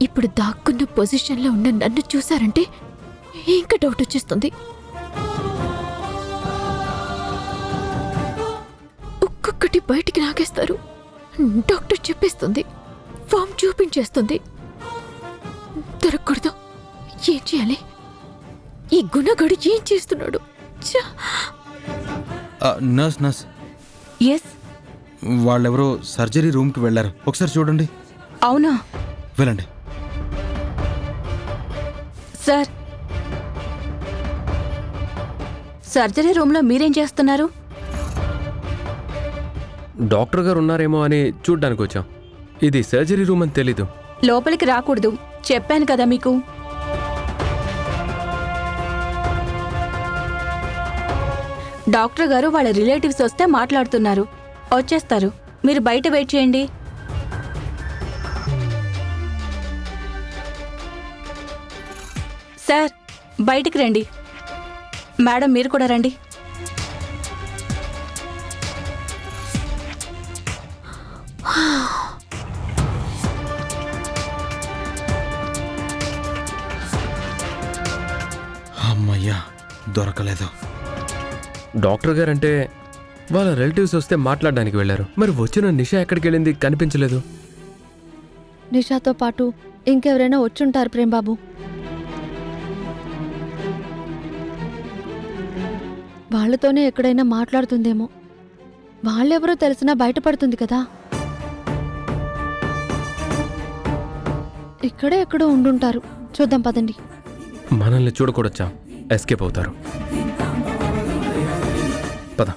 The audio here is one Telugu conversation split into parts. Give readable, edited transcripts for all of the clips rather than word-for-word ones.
ఇప్పుడు దాక్కున్న పొజిషన్లో ఉన్న నన్ను చూశారంటే ఇంకా డౌట్ వచ్చేస్తుంది. ఒక్కొక్కటి బయటికి లాగేస్తారు. డాక్టర్ చెప్పేస్తుంది, ఫామ్ చూపించేస్తుంది. దొరకకూడదు. ఏం చేయాలి? ఈ గుణగాడు ఏం చేస్తున్నాడు? Nurse yes. వాళ్ళెవరో సర్జరీ రూమ్కి వెళ్ళారు, ఒకసారి చూడండి. అవునా? వెళ్ళండి. సార్, సర్జరీ రూమ్లో మీరేం చేస్తున్నారు? డాక్టర్ గారు ఉన్నారేమో అని చూడ్డానికి వచ్చాం. ఇది సర్జరీ రూమ్ అని తెలీదు. లోపలికి రాకూడదు చెప్పాను కదా మీకు. డాక్టర్ గారు వాళ్ళ రిలేటివ్స్ వస్తే మాట్లాడుతున్నారు, వచ్చేస్తారు. మీరు బయట వెయిట్ చేయండి. సార్, బయటికి రండి. మేడం, మీరు కూడా రండి. అమ్మయ్యా, దొరకలేదు. డాక్టర్ గారంటే వాళ్ళ రిలేటివ్స్ వస్తే మాట్లాడడానికి వెళ్ళారు. మరి వచ్చిన నిషా ఎక్కడికి వెళ్ళింది? కనిపించలేదు. నిషాతో పాటు ఇంకెవరైనా వచ్చుంటారు ప్రేమ్బాబు. వాళ్ళతోనే ఎక్కడైనా మాట్లాడుతుందేమో. వాళ్ళెవరో తెలిసినా బయటపడుతుంది కదా. ఇక్కడే ఎక్కడో ఉండుంటారు. చూద్దాం పదండి. మనల్ని చూడకూడొచ్చా? ఎస్కేప్ అవుతారు. పద.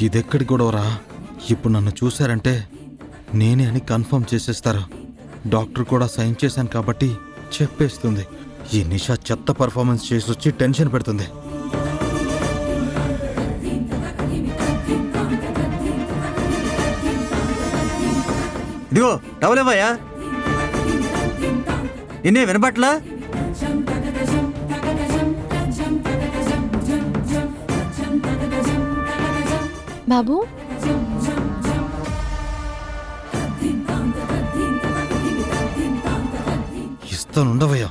ఇదెక్కడి గొడవరా? ఇప్పుడు నన్ను చూశారంటే నేనే అని కన్ఫర్మ్ చేసేస్తారు. డాక్టర్ కూడా సైన్ చేశాను కాబట్టి చెప్పేస్తుంది. ఈ నిషా చెత్త పర్ఫార్మెన్స్ చేసి వచ్చి టెన్షన్ పెడుతుంది. ఇదిగో టవలేవయ్యా, నిన్నే వినబట్లా? బాబు, ఇస్తానుండవయ్యా.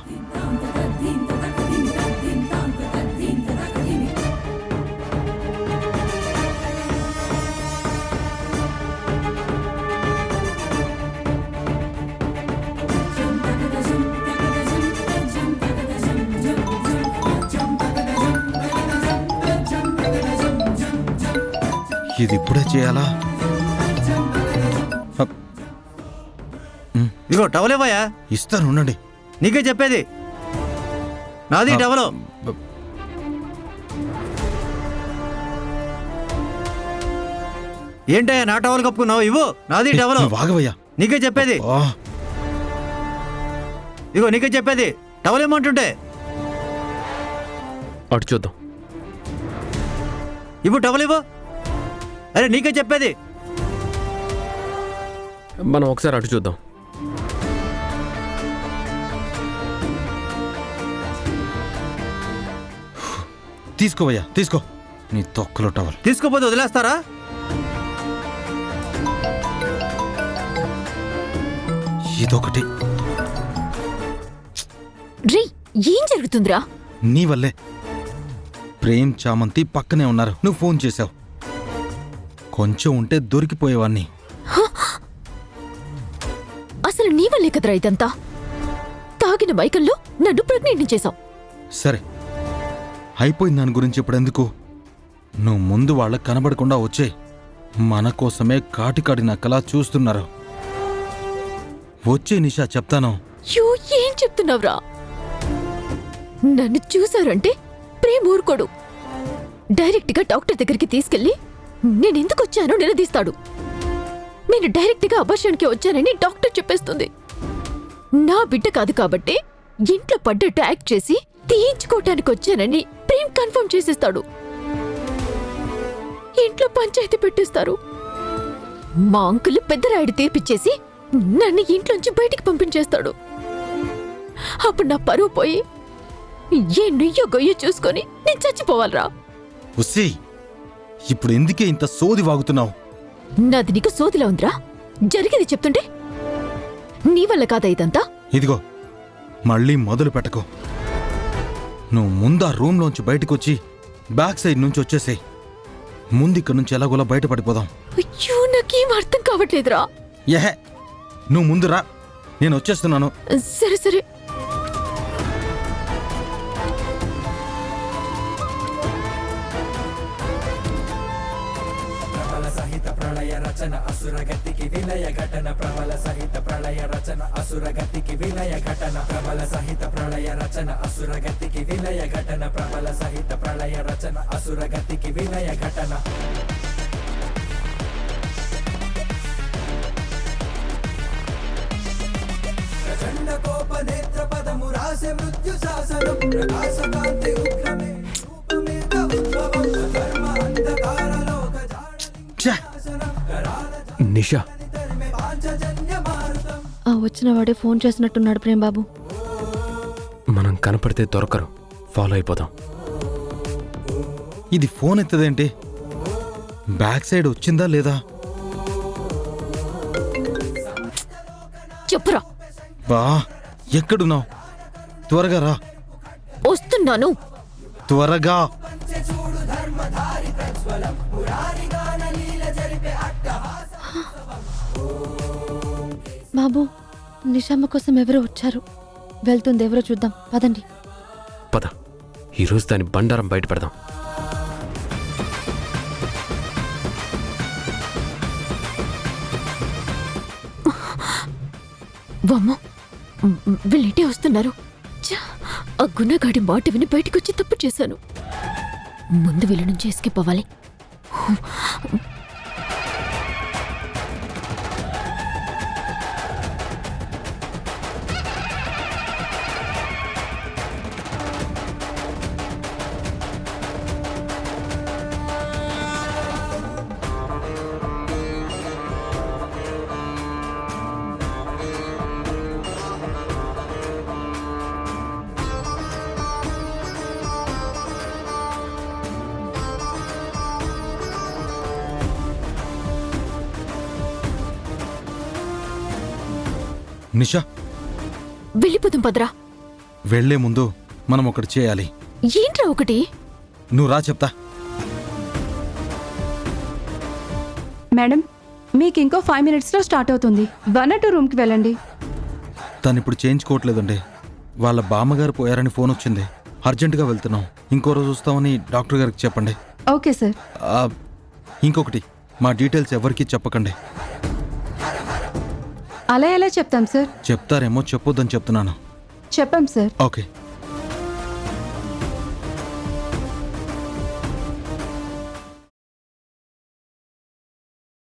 ఇది ఇప్పుడే చేయాలా? ఇదిగో టవలేవయ్యా. ఇస్తాను, ఉండండి. నీకే చెప్పేది, నాది టవలు. ఏంటయ్యా నా టవల్ కప్పుకున్నావు? ఇవ్వు, నాది టవలు. వాగవయ్యా. నీకే చెప్పేది. ఇదిగో నీకే చెప్పేది, టవల్ ఏమంటుంటే. అటు చూద్దాం. ఇవ్వు, టవల్ ఇవ్వు. అరే నీకే చెప్పేది. మనం ఒకసారి అటు చూద్దాం. తీసుకోవయ్యా, తీసుకో. నీ తొక్కలో టవల్. తీసుకోపోతే వదిలేస్తారా? ఇదొకటి. రే, ఏం జరుగుతుందిరా? నీ వల్లే. ప్రేమ్, చామంతి పక్కనే ఉన్నారు. నువ్వు ఫోన్ చేశావు. కొంచెం ఉంటే దొరికిపోయేవాణ్ణి. అసలు నీ వల్లే కదరా ఇదంతా. తాగిన మైకంలో నన్ను ప్రెగ్నెంట్ చేశావు. సరే, అయిపోయింది. దాని గురించి ఇప్పుడెందుకు? నువ్వు ముందు వాళ్ళకి కనబడకుండా వచ్చే. మన కోసమే కాటికాడి నక్కలా చూస్తున్నారు. వచ్చే నిషా, చెప్తాను. యో, ఏం చెప్తున్నావురా? నన్ను చూశారంటే ప్రేమ్ ఊరుకోడు. డైరెక్ట్గా డాక్టర్ దగ్గరికి తీసుకెళ్లి నేనెందుకు వచ్చానో నిలదీస్తాడు. నేను డైరెక్ట్గా అబార్షన్కి వచ్చానని డాక్టర్ చెప్పేస్తుంది. నా బిడ్డ కాదు కాబట్టి ఇంట్లో పడ్డట్టు యాక్ట్ చేసి తీయించుకోవటానికి వచ్చానని ప్రేమ్ కన్ఫర్మ్ చేసేస్తాడు. ఇంట్లో పంచాయతీ పెట్టేస్తారు. మా అంకుల్ పెద్ద రాయుడు తీర్పిచ్చేసి నన్ను ఇంట్లోంచి బయటికి పంపించేస్తాడు. అప్పుడు నా పరువు పోయి ఏ నుయ్యో గొయ్యో చూసుకొని నేను చచ్చిపోవాలరా. ఉస్సీ, ఇప్పుడు ఎందుకే ఇంత సోది వాగుతున్నావు? నాది నీకు సోదిలా ఉందిరా? జరిగింది చెప్తుంటే నీ వల్ల కాదా ఇదంతా? ఇదిగో మళ్ళీ మొదలు పెట్టకు. నువ్వు ముందు ఆ రూమ్లోంచి బయటకొచ్చి బ్యాక్ సైడ్ నుంచి వచ్చేసేయ్. ముందు ఇక్కడ నుంచి ఎలాగోలా బయటపడిపోదాం. అయ్యో నాకేం అర్థం కావట్లేదురా. ఏహే, నువ్వు ముందు రా, నేను వచ్చేస్తున్నాను. సరే సరే. ఛే! నిషా, ఆ వచ్చిన వాడే ఫోన్ చేసినట్టున్నాడు ప్రేమ్ బాబు. మనం కనపడితే దొరకరు, ఫాలో అయిపోదాం. ఇది ఫోన్ ఎత్తదేంటి? బ్యాక్ సైడ్ వచ్చిందా లేదా? చెప్పురా. బా, ఎక్కడున్నావు? త్వరగా రా. వస్తున్నాను. త్వరగా. బాబు, నిషామ్మ కోసం ఎవరో వచ్చారు. వెళ్తుంది ఎవరో చూద్దాం పదండి. పద, ఈరోజు దాని బండారం బయట పెడదాం. వామ్మో, వీళ్ళిటే వస్తున్నారు. ఛ, ఆ గున్నగాడి మాట విని బయటకొచ్చి తప్పు చేశాను. ముందు వీళ్ళ నుంచి ఎస్కేప్ అవ్వాలి. నిషా, వెళ్ళిపోతాం పదరా. వెళ్లే ముందు మనం ఒకటి చేయాలి. ఏంట్రా ఒకటి? నువ్వు రా చెప్తా. మేడం, మీకు ఇంకో 5 minutesలో స్టార్ట్ అవుతుంది. 102 రూమ్కి వెళ్ళండి. తను ఇప్పుడు చేయించుకోవట్లేదండి. వాళ్ళ బామ్మగారు పోయారని ఫోన్ వచ్చింది. అర్జెంటుగా వెళ్తున్నాం. ఇంకో రోజు వస్తామని డాక్టర్ గారికి చెప్పండి. Okay sir. ఇంకొకటి, మా డీటెయిల్స్ ఎవరికీ చెప్పకండి. అలా ఎలా చెప్తాం సార్? చెప్తారేమో చెప్పొద్దని చెప్తున్నాను. చెప్పాం సార్. ఓకే.